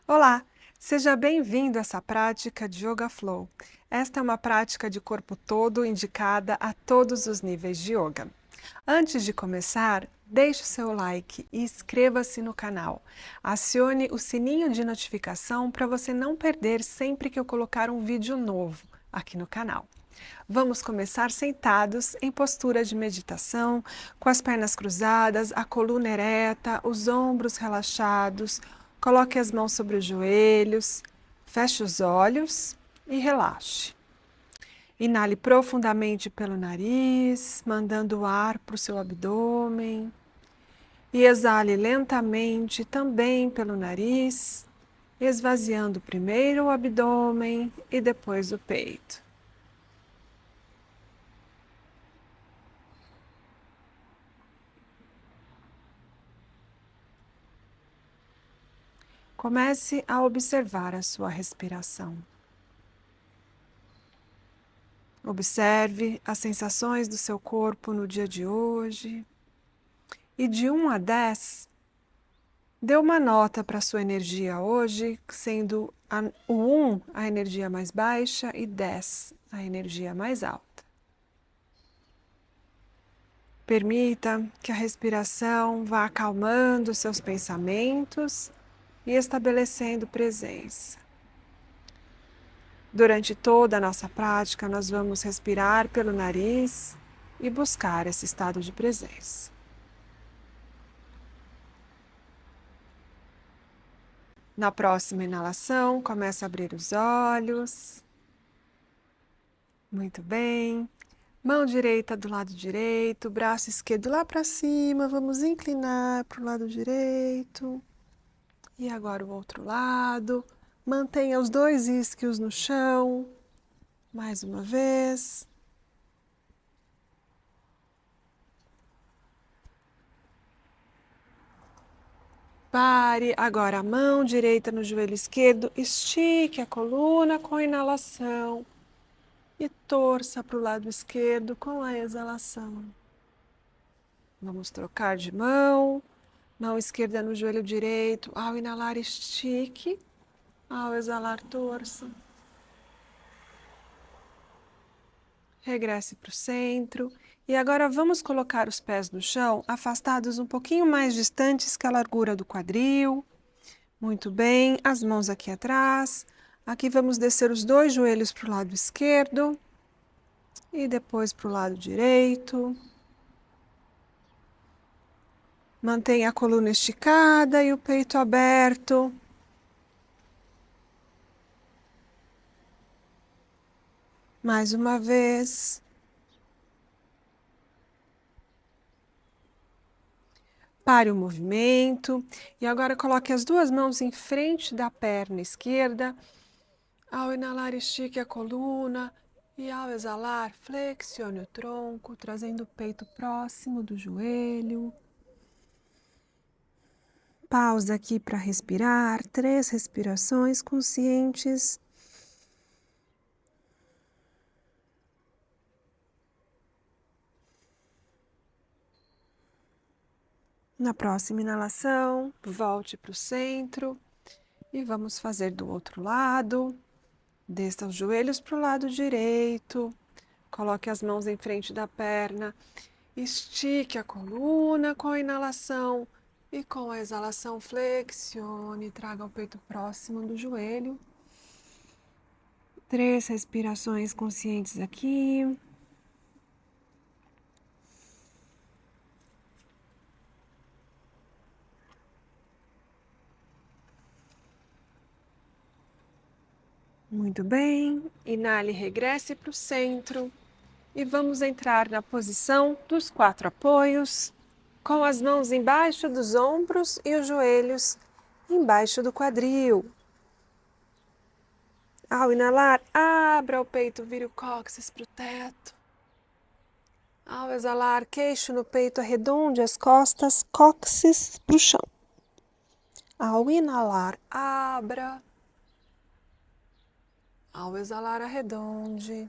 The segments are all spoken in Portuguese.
Olá, seja bem-vindo a essa prática de Yoga Flow. Esta é uma prática de corpo todo indicada a todos os níveis de yoga. Antes de começar, deixe o seu like e inscreva-se no canal. Acione o sininho de notificação para você não perder sempre que eu colocar um vídeo novo aqui no canal. Vamos começar sentados em postura de meditação, com as pernas cruzadas, a coluna ereta, os ombros relaxados. Coloque as mãos sobre os joelhos, feche os olhos e relaxe. Inale profundamente pelo nariz, mandando o ar para o seu abdômen. E exale lentamente também pelo nariz, esvaziando primeiro o abdômen e depois o peito. Comece a observar a sua respiração. Observe as sensações do seu corpo no dia de hoje. E de 1 a 10, dê uma nota para a sua energia hoje, sendo o 1 a energia mais baixa e 10 a energia mais alta. Permita que a respiração vá acalmando os seus pensamentos e estabelecendo presença. Durante toda a nossa prática, nós vamos respirar pelo nariz e buscar esse estado de presença. Na próxima inalação, comece a abrir os olhos. Muito bem. Mão direita do lado direito, braço esquerdo lá para cima. Vamos inclinar para o lado direito. E agora o outro lado. Mantenha os dois isquios no chão. Mais uma vez. Pare. Agora a mão direita no joelho esquerdo. Estique a coluna com a inalação. E torça para o lado esquerdo com a exalação. Vamos trocar de mão. Mão esquerda no joelho direito. Ao inalar, estique. Ao exalar, torça. Regresse para o centro. E agora vamos colocar os pés no chão, afastados um pouquinho mais distantes que a largura do quadril. Muito bem. As mãos aqui atrás. Aqui vamos descer os dois joelhos para o lado esquerdo. E depois para o lado direito. Mantenha a coluna esticada e o peito aberto. Mais uma vez. Pare o movimento. E agora coloque as duas mãos em frente da perna esquerda. Ao inalar, estique a coluna. E ao exalar, flexione o tronco, trazendo o peito próximo do joelho. Pausa aqui para respirar. 3 respirações conscientes. Na próxima inalação, volte para o centro e vamos fazer do outro lado. Desça os joelhos para o lado direito, coloque as mãos em frente da perna, estique a coluna com a inalação e com a exalação flexione, traga o peito próximo do joelho. 3 respirações conscientes aqui. Muito bem, inale, regresse para o centro e vamos entrar na posição dos 4 apoios, com as mãos embaixo dos ombros e os joelhos embaixo do quadril. Ao inalar, abra o peito, vire o cóccix para o teto. Ao exalar, queixo no peito, arredonde as costas, cóccix para o chão. Ao inalar, abra. Ao exalar, arredonde.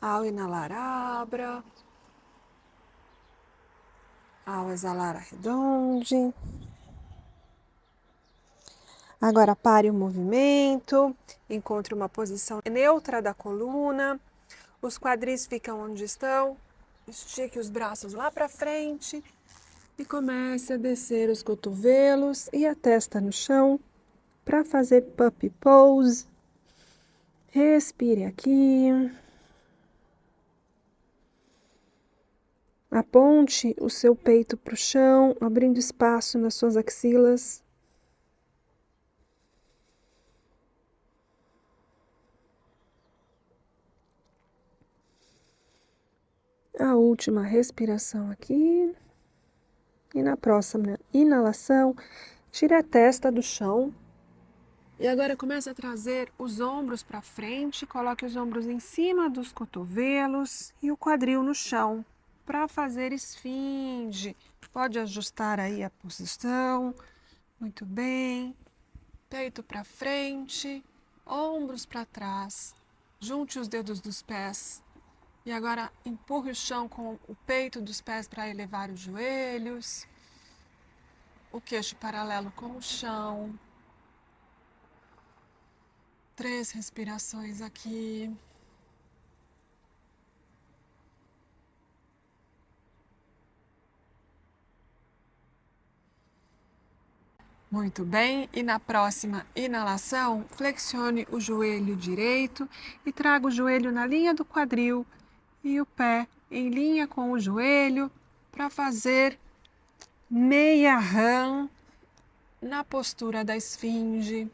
Ao inalar, abra. Ao exalar, arredonde. Agora pare o movimento, encontre uma posição neutra da coluna, os quadris ficam onde estão, estique os braços lá para frente e comece a descer os cotovelos e a testa no chão para fazer puppy pose. Respire aqui. Aponte o seu peito para o chão, abrindo espaço nas suas axilas. A última respiração aqui. E na próxima inalação, tire a testa do chão. E agora comece a trazer os ombros para frente, coloque os ombros em cima dos cotovelos e o quadril no chão para fazer esfinge. Pode ajustar aí a posição. Muito bem. Peito para frente, ombros para trás. Junte os dedos dos pés. E agora empurre o chão com o peito dos pés para elevar os joelhos. O queixo paralelo com o chão. 3 respirações aqui. Muito bem, e na próxima inalação, flexione o joelho direito e traga o joelho na linha do quadril e o pé em linha com o joelho para fazer meia rã na postura da esfinge.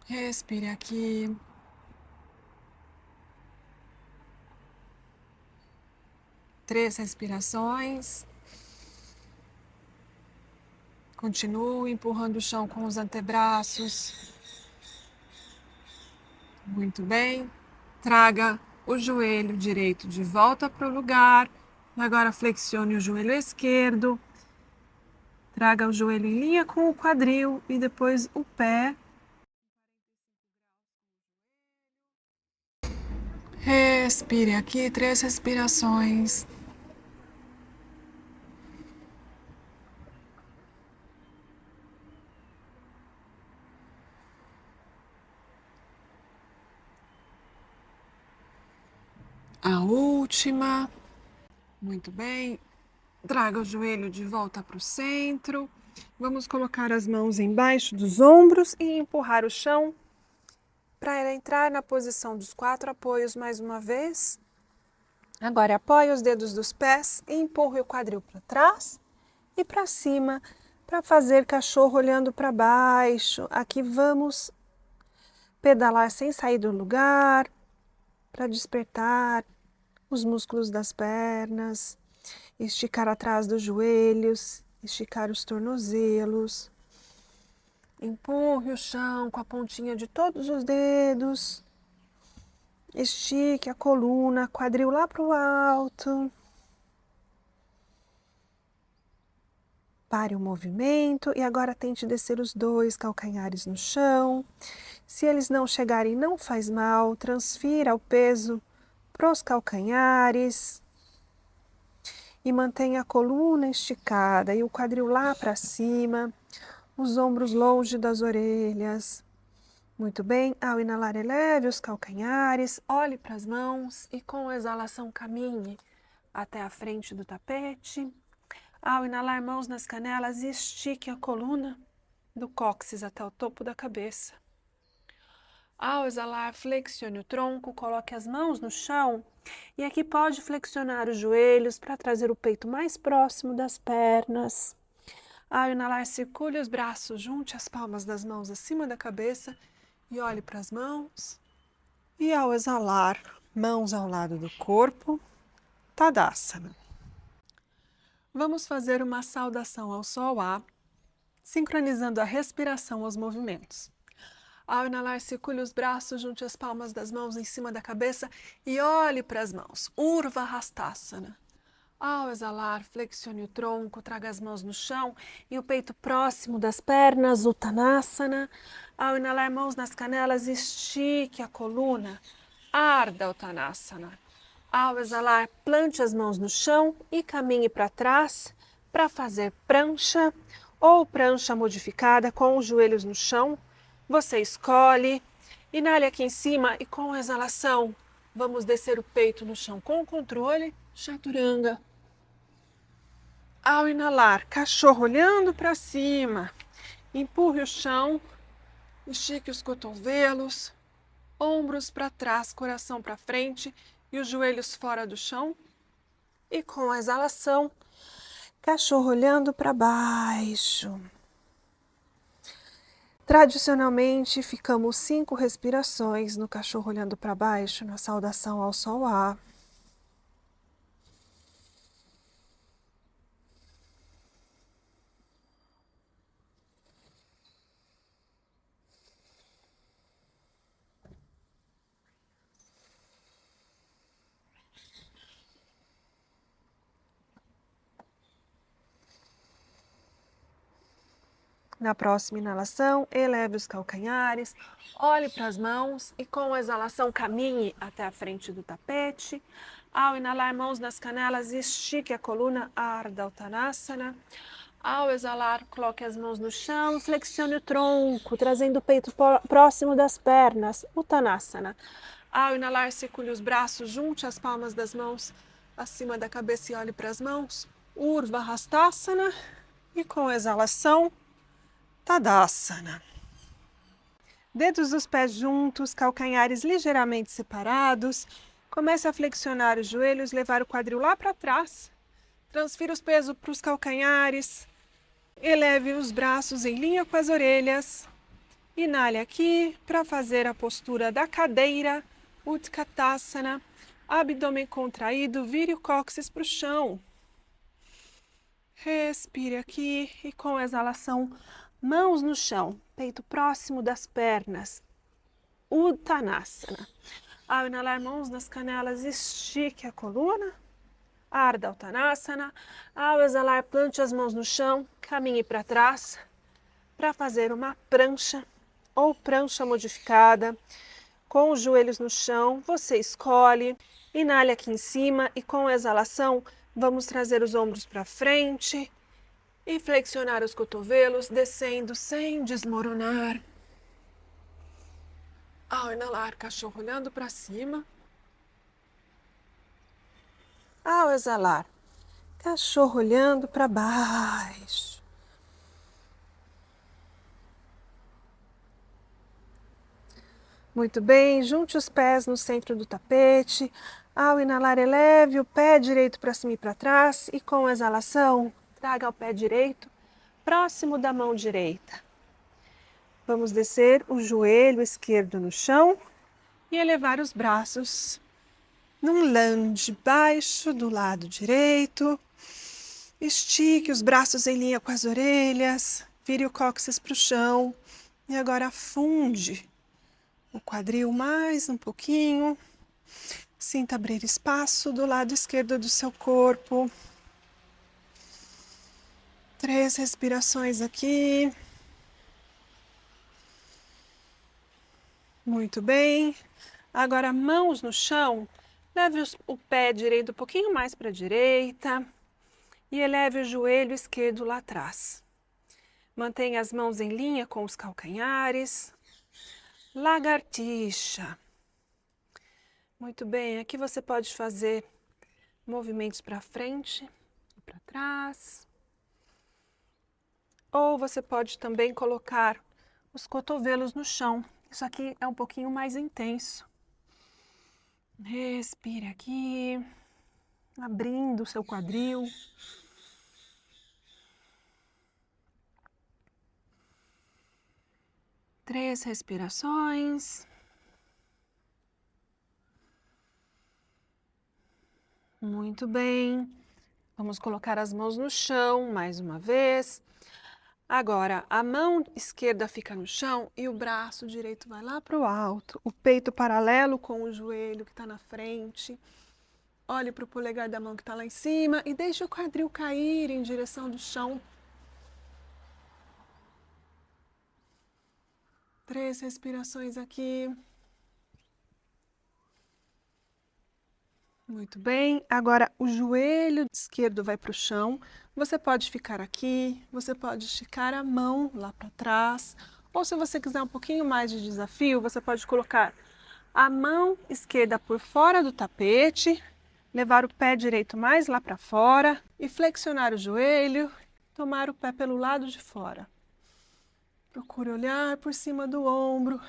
Respire aqui. Três respirações. Continue empurrando o chão com os antebraços. Muito bem. Traga o joelho direito de volta para o lugar. Agora flexione o joelho esquerdo. Traga o joelho em linha com o quadril e depois o pé. Respire aqui, 3 respirações. A última. Muito bem. Traga o joelho de volta para o centro. Vamos colocar as mãos embaixo dos ombros e empurrar o chão para entrar na posição dos 4 apoios mais uma vez. Agora apoie os dedos dos pés e empurre o quadril para trás e para cima para fazer cachorro olhando para baixo. Aqui vamos pedalar sem sair do lugar para despertar os músculos das pernas, esticar atrás dos joelhos, esticar os tornozelos. Empurre o chão com a pontinha de todos os dedos. Estique a coluna, quadril lá para o alto. Pare o movimento e agora tente descer os 2 calcanhares no chão. Se eles não chegarem, não faz mal, transfira o peso para os calcanhares. E mantenha a coluna esticada e o quadril lá para cima, os ombros longe das orelhas. Muito bem, ao inalar eleve os calcanhares, olhe para as mãos e com a exalação caminhe até a frente do tapete. Ao inalar, mãos nas canelas e estique a coluna do cóccix até o topo da cabeça. Ao exalar, flexione o tronco, coloque as mãos no chão e aqui pode flexionar os joelhos para trazer o peito mais próximo das pernas. Ao inalar, circule os braços, junte as palmas das mãos acima da cabeça e olhe para as mãos. E ao exalar, mãos ao lado do corpo, Tadasana. Vamos fazer uma saudação ao Sol A, sincronizando a respiração aos movimentos. Ao inalar, circule os braços, junte as palmas das mãos em cima da cabeça e olhe para as mãos. Urva Hastasana. Ao exalar, flexione o tronco, traga as mãos no chão e o peito próximo das pernas, Uttanasana. Ao inalar, mãos nas canelas, estique a coluna, Ardha Uttanasana. Ao exalar, plante as mãos no chão e caminhe para trás para fazer prancha ou prancha modificada com os joelhos no chão. Você escolhe. Inale aqui em cima e com a exalação, vamos descer o peito no chão com controle. Chaturanga. Ao inalar, cachorro olhando para cima. Empurre o chão. Estique os cotovelos. Ombros para trás, coração para frente e os joelhos fora do chão. E com a exalação, cachorro olhando para baixo. Tradicionalmente, ficamos 5 respirações no cachorro olhando para baixo, na saudação ao sol A. Na próxima inalação, eleve os calcanhares, olhe para as mãos e com a exalação caminhe até a frente do tapete. Ao inalar, mãos nas canelas, estique a coluna, Ardha Uttanasana. Ao exalar, coloque as mãos no chão, flexione o tronco, trazendo o peito próximo das pernas, Uttanasana. Ao inalar, circule os braços, junte as palmas das mãos acima da cabeça e olhe para as mãos, Urdhva Hastasana. E com a exalação, Tadasana. Dedos dos pés juntos, calcanhares ligeiramente separados. Comece a flexionar os joelhos, levar o quadril lá para trás. Transfira os pesos para os calcanhares. Eleve os braços em linha com as orelhas. Inale aqui para fazer a postura da cadeira, Utkatasana. Abdômen contraído, vire o cóccix para o chão. Respire aqui e com a exalação, mãos no chão, peito próximo das pernas, Uttanasana. Ao inalar, mãos nas canelas, estique a coluna, Ardha Uttanasana. Ao exalar, plante as mãos no chão, caminhe para trás, para fazer uma prancha ou prancha modificada, com os joelhos no chão, você escolhe. Inale aqui em cima e com a exalação, vamos trazer os ombros para frente e flexionar os cotovelos, descendo sem desmoronar. Ao inalar, cachorro olhando para cima. Ao exalar, cachorro olhando para baixo. Muito bem, junte os pés no centro do tapete. Ao inalar, eleve o pé direito para cima e para trás. E com a exalação, traga o pé direito próximo da mão direita. Vamos descer o joelho esquerdo no chão e elevar os braços num lunge baixo do lado direito. Estique os braços em linha com as orelhas, vire o cóccix para o chão e agora afunde o quadril mais um pouquinho. Sinta abrir espaço do lado esquerdo do seu corpo. 3 respirações aqui. Muito bem. Agora, mãos no chão. Leve o pé direito um pouquinho mais para a direita e eleve o joelho esquerdo lá atrás. Mantenha as mãos em linha com os calcanhares. Lagartixa. Muito bem, aqui você pode fazer movimentos para frente e para trás. Ou você pode também colocar os cotovelos no chão. Isso aqui é um pouquinho mais intenso. Respire aqui, abrindo o seu quadril. Três respirações. Muito bem. Vamos colocar as mãos no chão mais uma vez. Agora, a mão esquerda fica no chão e o braço direito vai lá para o alto. O peito paralelo com o joelho que está na frente. Olhe para o polegar da mão que está lá em cima e deixe o quadril cair em direção do chão. 3 respirações aqui. Muito bem. Agora, o joelho esquerdo vai para o chão. Você pode ficar aqui, você pode esticar a mão lá para trás, ou se você quiser um pouquinho mais de desafio, você pode colocar a mão esquerda por fora do tapete, levar o pé direito mais lá para fora e flexionar o joelho, tomar o pé pelo lado de fora. Procure olhar por cima do ombro,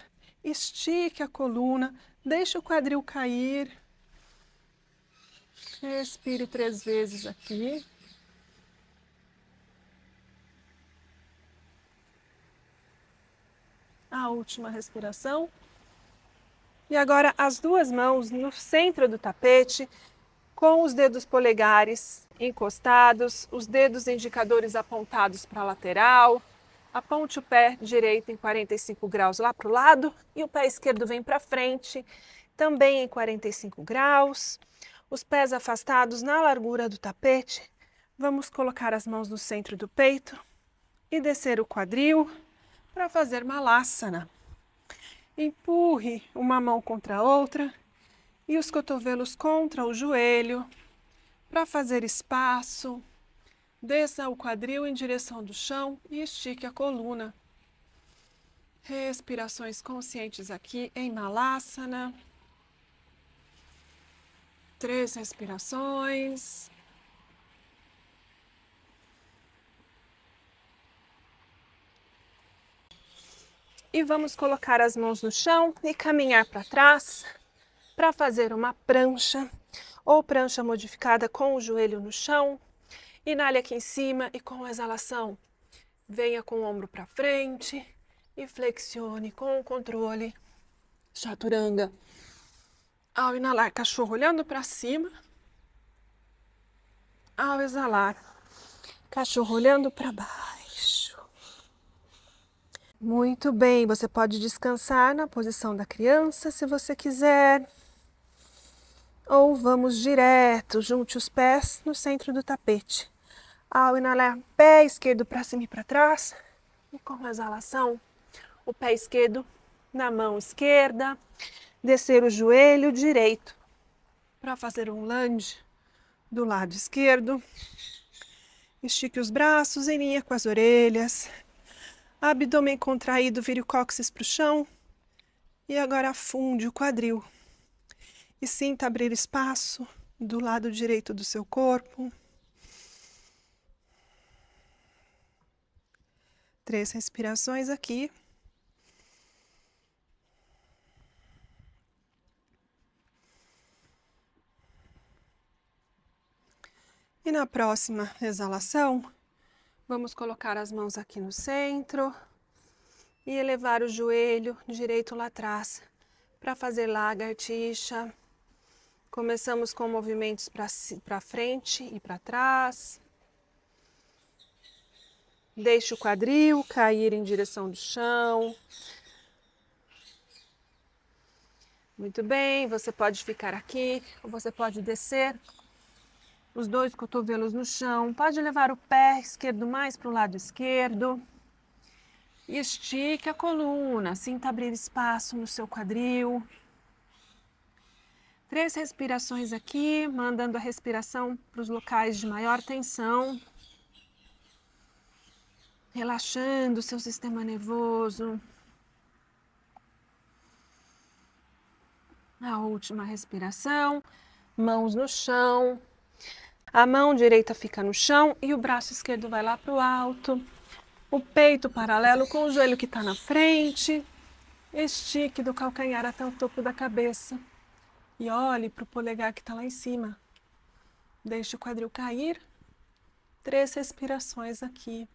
estique a coluna, deixe o quadril cair. Respire 3 vezes aqui. A última respiração. E agora as 2 mãos no centro do tapete, com os dedos polegares encostados, os dedos indicadores apontados para a lateral. Aponte o pé direito em 45 graus lá para o lado e o pé esquerdo vem para frente, também em 45 graus. Os pés afastados na largura do tapete. Vamos colocar as mãos no centro do peito e descer o quadril para fazer Malasana. Empurre uma mão contra a outra e os cotovelos contra o joelho para fazer espaço. Desça o quadril em direção do chão e estique a coluna. Respirações conscientes aqui em Malasana. 3 respirações. E vamos colocar as mãos no chão e caminhar para trás para fazer uma prancha ou prancha modificada com o joelho no chão. Inale aqui em cima e com a exalação, venha com o ombro para frente e flexione com o controle. Chaturanga. Ao inalar, cachorro olhando para cima. Ao exalar, cachorro olhando para baixo. Muito bem, você pode descansar na posição da criança se você quiser. Ou vamos direto, junte os pés no centro do tapete. Ao inalar, pé esquerdo para cima e para trás. E com a exalação, o pé esquerdo na mão esquerda. Descer o joelho direito para fazer um lunge do lado esquerdo. Estique os braços em linha com as orelhas. Abdômen contraído, vire o cóccix para o chão. E agora afunde o quadril. E sinta abrir espaço do lado direito do seu corpo. 3 respirações aqui. E na próxima exalação, vamos colocar as mãos aqui no centro e elevar o joelho direito lá atrás para fazer lagartixa. Começamos com movimentos para frente e para trás. Deixe o quadril cair em direção do chão. Muito bem, você pode ficar aqui ou você pode descer. Os 2 cotovelos no chão. Pode levar o pé esquerdo mais para o lado esquerdo. E estique a coluna. Sinta abrir espaço no seu quadril. 3 respirações aqui, mandando a respiração para os locais de maior tensão. Relaxando o seu sistema nervoso. A última respiração. Mãos no chão. A mão direita fica no chão e o braço esquerdo vai lá para o alto. O peito paralelo com o joelho que está na frente. Estique do calcanhar até o topo da cabeça. E olhe para o polegar que está lá em cima. Deixe o quadril cair. 3 respirações aqui.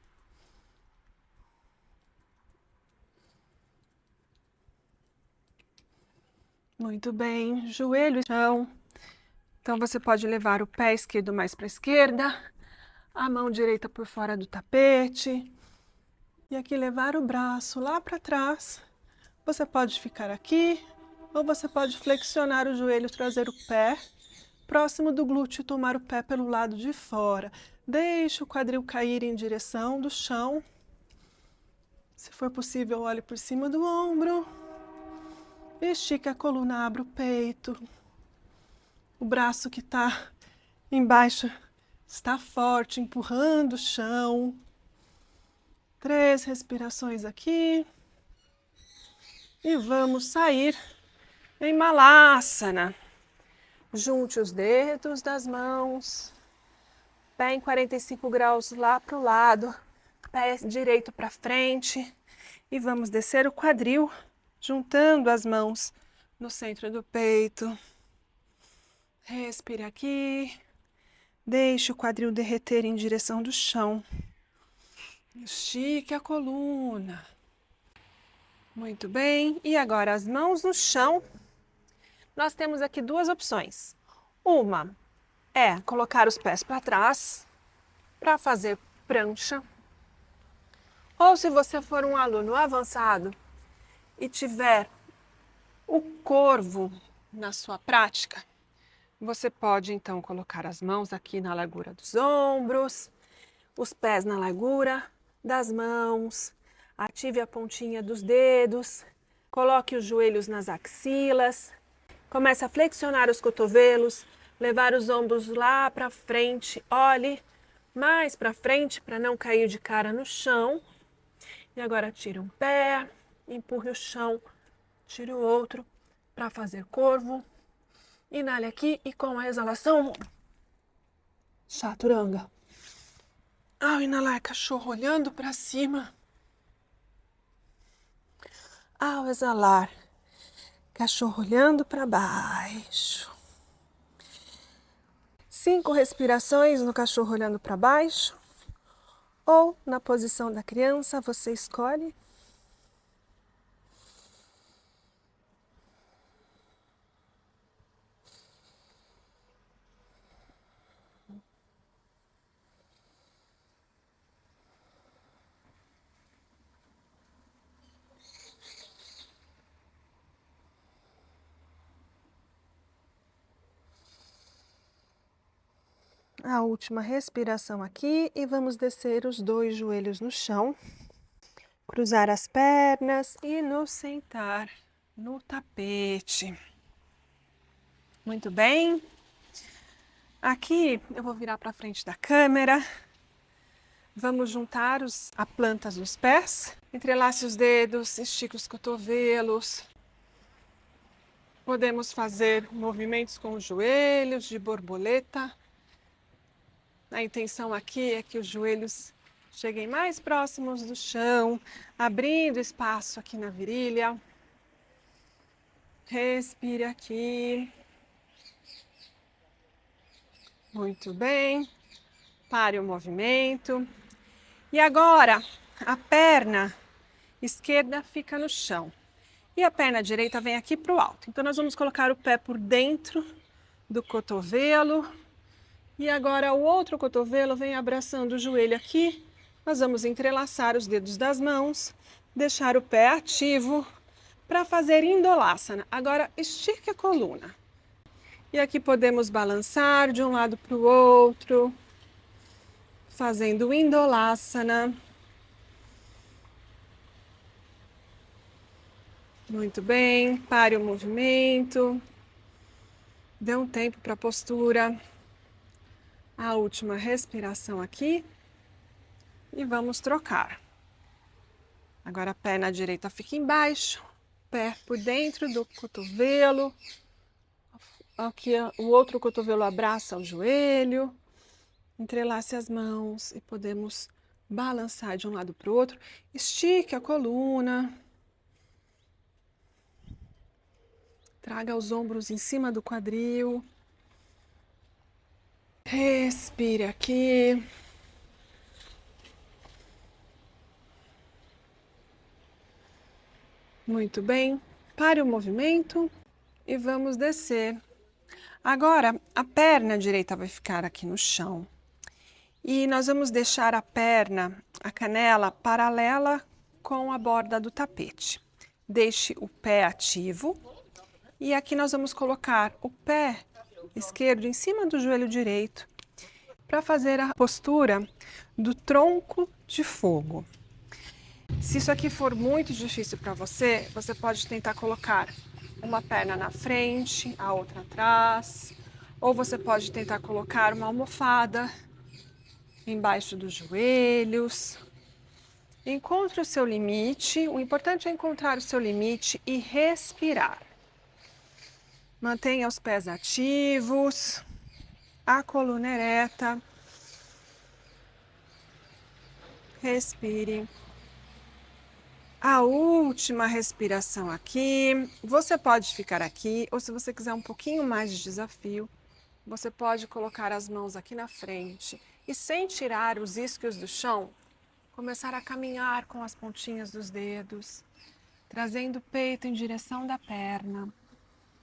Muito bem. Joelho no chão. Então, você pode levar o pé esquerdo mais para a esquerda, a mão direita por fora do tapete. E aqui levar o braço lá para trás. Você pode ficar aqui, ou você pode flexionar o joelho, trazer o pé próximo do glúteo e tomar o pé pelo lado de fora. Deixe o quadril cair em direção do chão. Se for possível, olhe por cima do ombro. Estique a coluna, abra o peito. O braço que está embaixo Está forte, empurrando o chão. 3 respirações aqui. E vamos sair em Malasana. Junte os dedos das mãos. Pé em 45 graus lá para o lado. Pé direito para frente. E vamos descer o quadril, juntando as mãos no centro do peito. Respire aqui. Deixe o quadril derreter em direção do chão. Estique a coluna. Muito bem. E agora as mãos no chão. Nós temos aqui 2 opções. Uma é colocar os pés para trás para fazer prancha. Ou se você for um aluno avançado e tiver o corvo na sua prática, você pode então colocar as mãos aqui na largura dos ombros, os pés na largura das mãos, ative a pontinha dos dedos, coloque os joelhos nas axilas, comece a flexionar os cotovelos, levar os ombros lá para frente, olhe mais para frente para não cair de cara no chão. E agora tira um pé, empurre o chão, tira o outro para fazer corvo. Inale aqui e com a exalação, chaturanga. Ao inalar, cachorro olhando para cima. Ao exalar, cachorro olhando para baixo. 5 respirações no cachorro olhando para baixo. Ou na posição da criança, você escolhe. A última respiração aqui e vamos descer os 2 joelhos no chão, cruzar as pernas e nos sentar no tapete. Muito bem. Aqui eu vou virar para frente da câmera. Vamos juntar as plantas dos pés, entrelace os dedos, estique os cotovelos. Podemos fazer movimentos com os joelhos de borboleta. A intenção aqui é que os joelhos cheguem mais próximos do chão, abrindo espaço aqui na virilha. Respire aqui. Muito bem. Pare o movimento. E agora, a perna esquerda fica no chão. E a perna direita vem aqui para o alto. Então, nós vamos colocar o pé por dentro do cotovelo. E agora o outro cotovelo vem abraçando o joelho aqui. Nós vamos entrelaçar os dedos das mãos, deixar o pé ativo para fazer Indolasana. Agora estique a coluna. E aqui podemos balançar de um lado para o outro, fazendo Indolasana. Muito bem, pare o movimento. Dê um tempo para a postura. A última respiração aqui e vamos trocar. Agora a perna direita fica embaixo, pé por dentro do cotovelo. Aqui o outro cotovelo abraça o joelho. Entrelace as mãos e podemos balançar de um lado para o outro. Estique a coluna. Traga os ombros em cima do quadril. Respire aqui. Muito bem. Pare o movimento e vamos descer. Agora, a perna direita vai ficar aqui no chão. E nós vamos deixar a perna, a canela, paralela com a borda do tapete. Deixe o pé ativo. E aqui nós vamos colocar o pé esquerdo em cima do joelho direito para fazer a postura do tronco de fogo. Se isso aqui for muito difícil para você, você pode tentar colocar uma perna na frente, a outra atrás, ou você pode tentar colocar uma almofada embaixo dos joelhos. Encontre o seu limite. O importante é encontrar o seu limite e respirar. Mantenha os pés ativos, a coluna ereta. Respire. A última respiração aqui. Você pode ficar aqui, ou se você quiser um pouquinho mais de desafio, você pode colocar as mãos aqui na frente e, sem tirar os isquios do chão, começar a caminhar com as pontinhas dos dedos, trazendo o peito em direção da perna.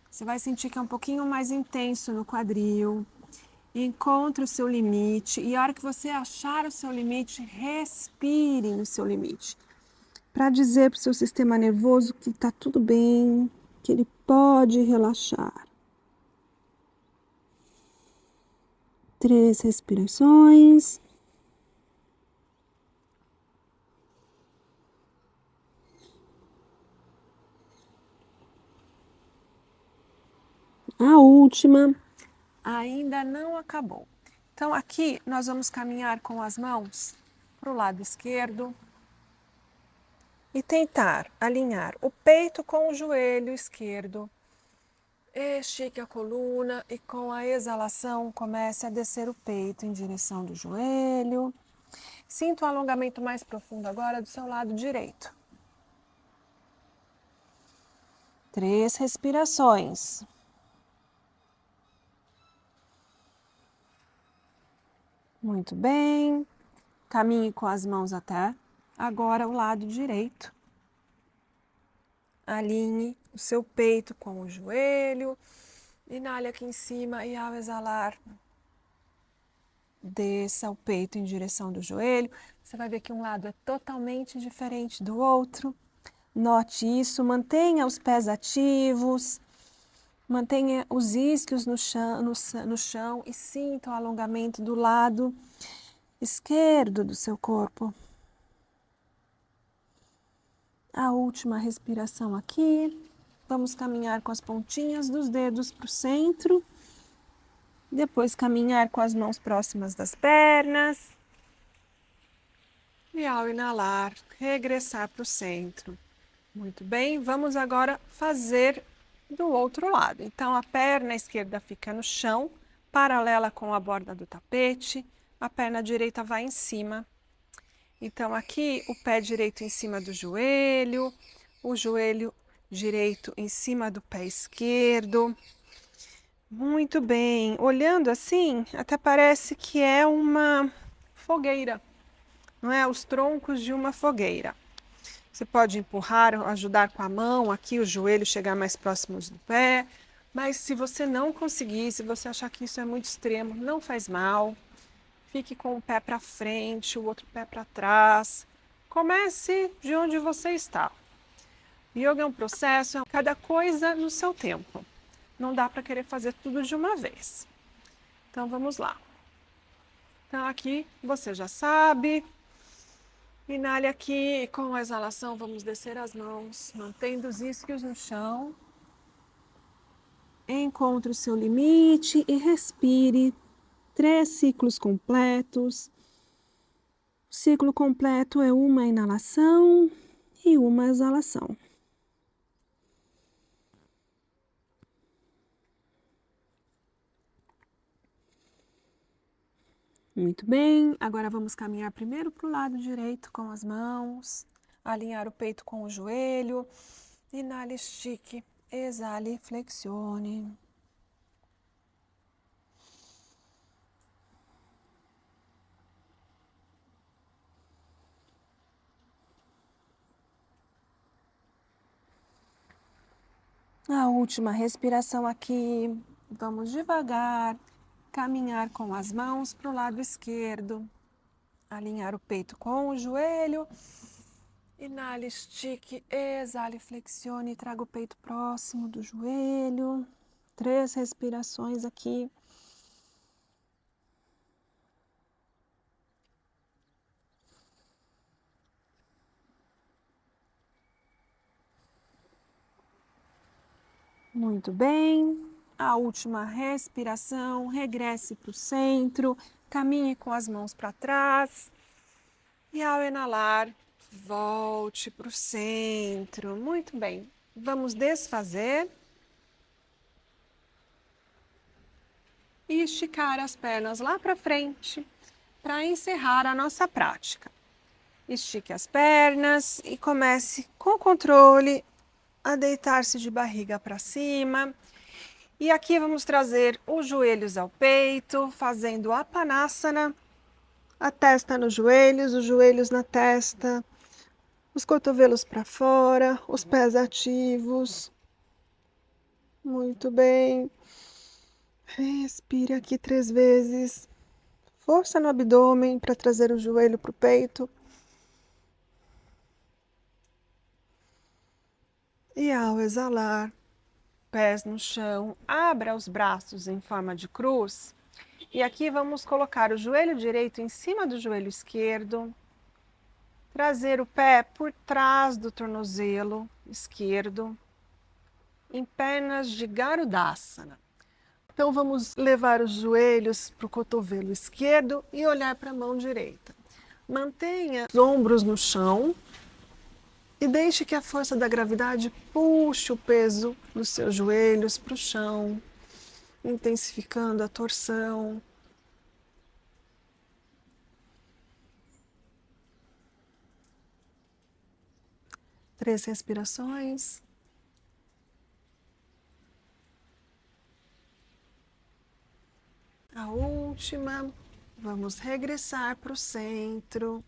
Você vai sentir que é um pouquinho mais intenso no quadril. Encontre o seu limite e, a hora que você achar o seu limite, respire no seu limite, para dizer para o seu sistema nervoso que está tudo bem, que ele pode relaxar. 3 respirações. A última. Ainda não acabou. Então, aqui nós vamos caminhar com as mãos para o lado esquerdo e tentar alinhar o peito com o joelho esquerdo. Estique a coluna e, com a exalação, comece a descer o peito em direção do joelho. Sinta um alongamento mais profundo agora do seu lado direito. 3 respirações. Muito bem. Caminhe com as mãos até agora o lado direito. Alinhe o seu peito com o joelho. Inale aqui em cima e, ao exalar, desça o peito em direção do joelho. Você vai ver que um lado é totalmente diferente do outro. Note isso, mantenha os pés ativos, mantenha os isquios no chão e sinta o alongamento do lado esquerdo do seu corpo. A última respiração aqui. Vamos caminhar com as pontinhas dos dedos para o centro. Depois caminhar com as mãos próximas das pernas. E, ao inalar, regressar para o centro. Muito bem, vamos agora fazer do outro lado. Então, a perna esquerda fica no chão, paralela com a borda do tapete. A perna direita vai em cima. Então, aqui o pé direito em cima do joelho, o joelho direito em cima do pé esquerdo. Muito bem. Olhando assim, até parece que é uma fogueira, não é? Os troncos de uma fogueira. Você pode empurrar, ajudar com a mão, aqui o joelho chegar mais próximo do pé, mas se você não conseguir, se você achar que isso é muito extremo, não faz mal. Fique com o pé para frente, o outro pé para trás. Comece de onde você está. Yoga é um processo, cada coisa no seu tempo. Não dá para querer fazer tudo de uma vez. Então, vamos lá. Então, aqui você já sabe. Inale aqui e, com a exalação, vamos descer as mãos, mantendo os isquios no chão. Encontre o seu limite e respire 3 ciclos completos. O ciclo completo é uma inalação e uma exalação. Muito bem, agora vamos caminhar primeiro para o lado direito com as mãos, alinhar o peito com o joelho, inale, estique, exale, flexione. A última respiração aqui, vamos devagar, caminhar com as mãos para o lado esquerdo, alinhar o peito com o joelho, inale, estique, exale, flexione, traga o peito próximo do joelho. 3 respirações aqui. Muito bem. A última respiração, regresse para o centro, caminhe com as mãos para trás. E ao inalar, volte para o centro. Muito bem. Vamos desfazer. E esticar as pernas lá para frente para encerrar a nossa prática. Estique as pernas e comece com controle a deitar-se de barriga para cima. E aqui vamos trazer os joelhos ao peito, fazendo a Panasana, a testa nos joelhos, os joelhos na testa, os cotovelos para fora, os pés ativos. Muito bem. Respire aqui 3 vezes. Força no abdômen para trazer o joelho para o peito. E ao exalar, pés no chão, abra os braços em forma de cruz. E aqui vamos colocar o joelho direito em cima do joelho esquerdo. Trazer o pé por trás do tornozelo esquerdo, em pernas de Garudasana. Então vamos levar os joelhos para o cotovelo esquerdo e olhar para a mão direita. Mantenha os ombros no chão e deixe que a força da gravidade puxe o peso dos seus joelhos para o chão, intensificando a torção. Três respirações. A última. Vamos regressar para o centro.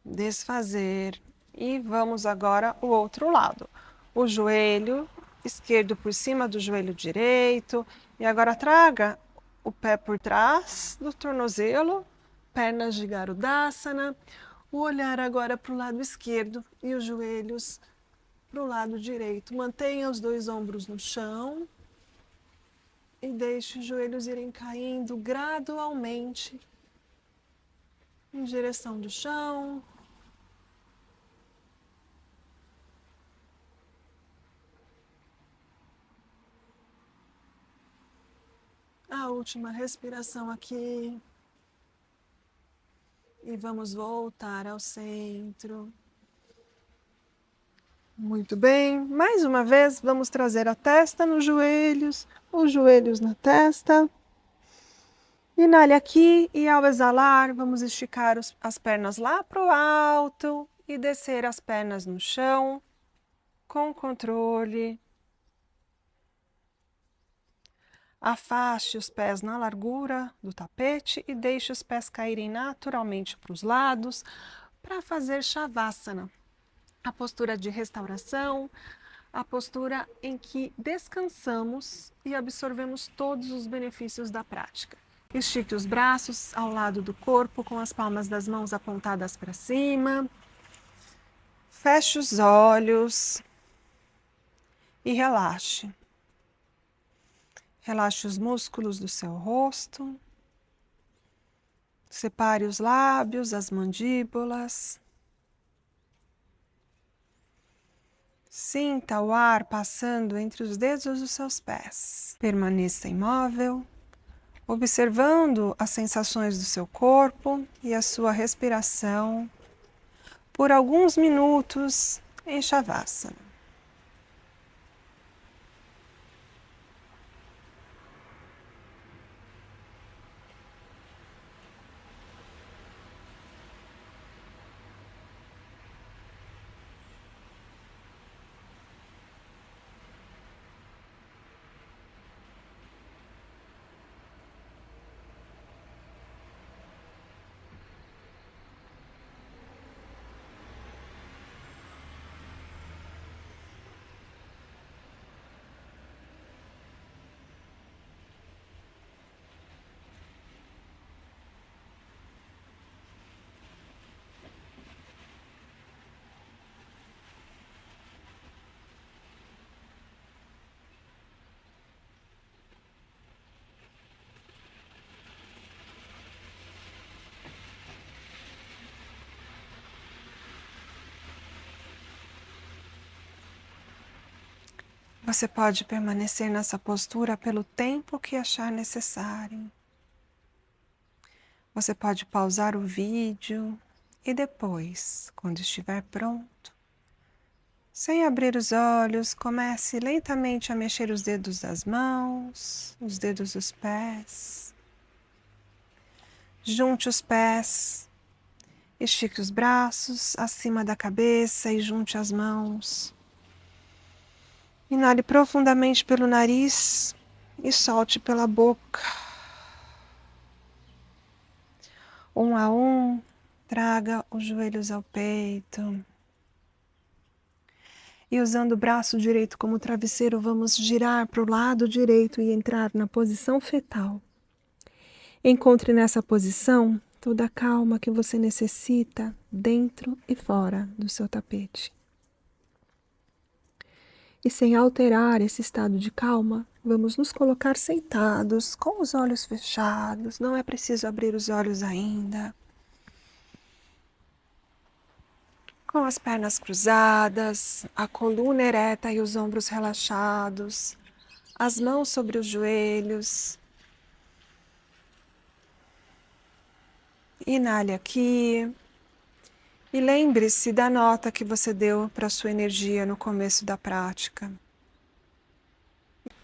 Desfazer. E vamos agora o outro lado. O joelho esquerdo por cima do joelho direito. E agora traga o pé por trás do tornozelo, pernas de Garudasana. O olhar agora para o lado esquerdo e os joelhos para o lado direito. Mantenha os 2 ombros no chão e deixe os joelhos irem caindo gradualmente em direção do chão. A última respiração aqui. E vamos voltar ao centro. Muito bem. Mais uma vez, vamos trazer a testa nos joelhos, os joelhos na testa. Inale aqui e ao exalar, vamos esticar as pernas lá para o alto e descer as pernas no chão com controle. Afaste os pés na largura do tapete e deixe os pés caírem naturalmente para os lados para fazer Shavasana, a postura de restauração, a postura em que descansamos e absorvemos todos os benefícios da prática. Estique os braços ao lado do corpo com as palmas das mãos apontadas para cima. Feche os olhos e relaxe. Relaxe os músculos do seu rosto. Separe os lábios, as mandíbulas. Sinta o ar passando entre os dedos dos seus pés. Permaneça imóvel, observando as sensações do seu corpo e a sua respiração por alguns minutos em Shavasana. Você pode permanecer nessa postura pelo tempo que achar necessário. Você pode pausar o vídeo e depois, quando estiver pronto, sem abrir os olhos, comece lentamente a mexer os dedos das mãos, os dedos dos pés. Junte os pés, estique os braços acima da cabeça e junte as mãos. Inale profundamente pelo nariz e solte pela boca. Um a um, traga os joelhos ao peito. E usando o braço direito como travesseiro, vamos girar para o lado direito e entrar na posição fetal. Encontre nessa posição toda a calma que você necessita dentro e fora do seu tapete. E sem alterar esse estado de calma, vamos nos colocar sentados, com os olhos fechados. Não é preciso abrir os olhos ainda. Com as pernas cruzadas, a coluna ereta e os ombros relaxados, as mãos sobre os joelhos. Inale aqui. E lembre-se da nota que você deu para a sua energia no começo da prática.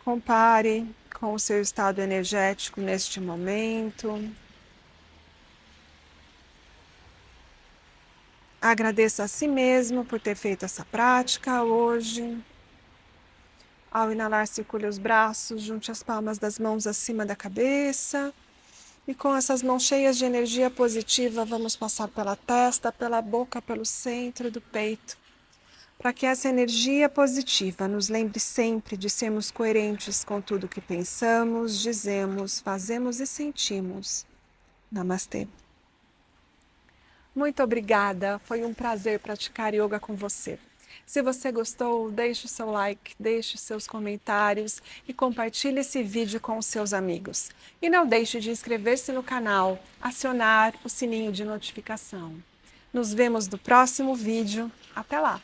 Compare com o seu estado energético neste momento. Agradeça a si mesmo por ter feito essa prática hoje. Ao inalar, circule os braços, junte as palmas das mãos acima da cabeça. E com essas mãos cheias de energia positiva, vamos passar pela testa, pela boca, pelo centro do peito. Para que essa energia positiva nos lembre sempre de sermos coerentes com tudo que pensamos, dizemos, fazemos e sentimos. Namastê. Muito obrigada, foi um prazer praticar yoga com você. Se você gostou, deixe o seu like, deixe os seus comentários e compartilhe esse vídeo com os seus amigos. E não deixe de inscrever-se no canal, acionar o sininho de notificação. Nos vemos no próximo vídeo. Até lá!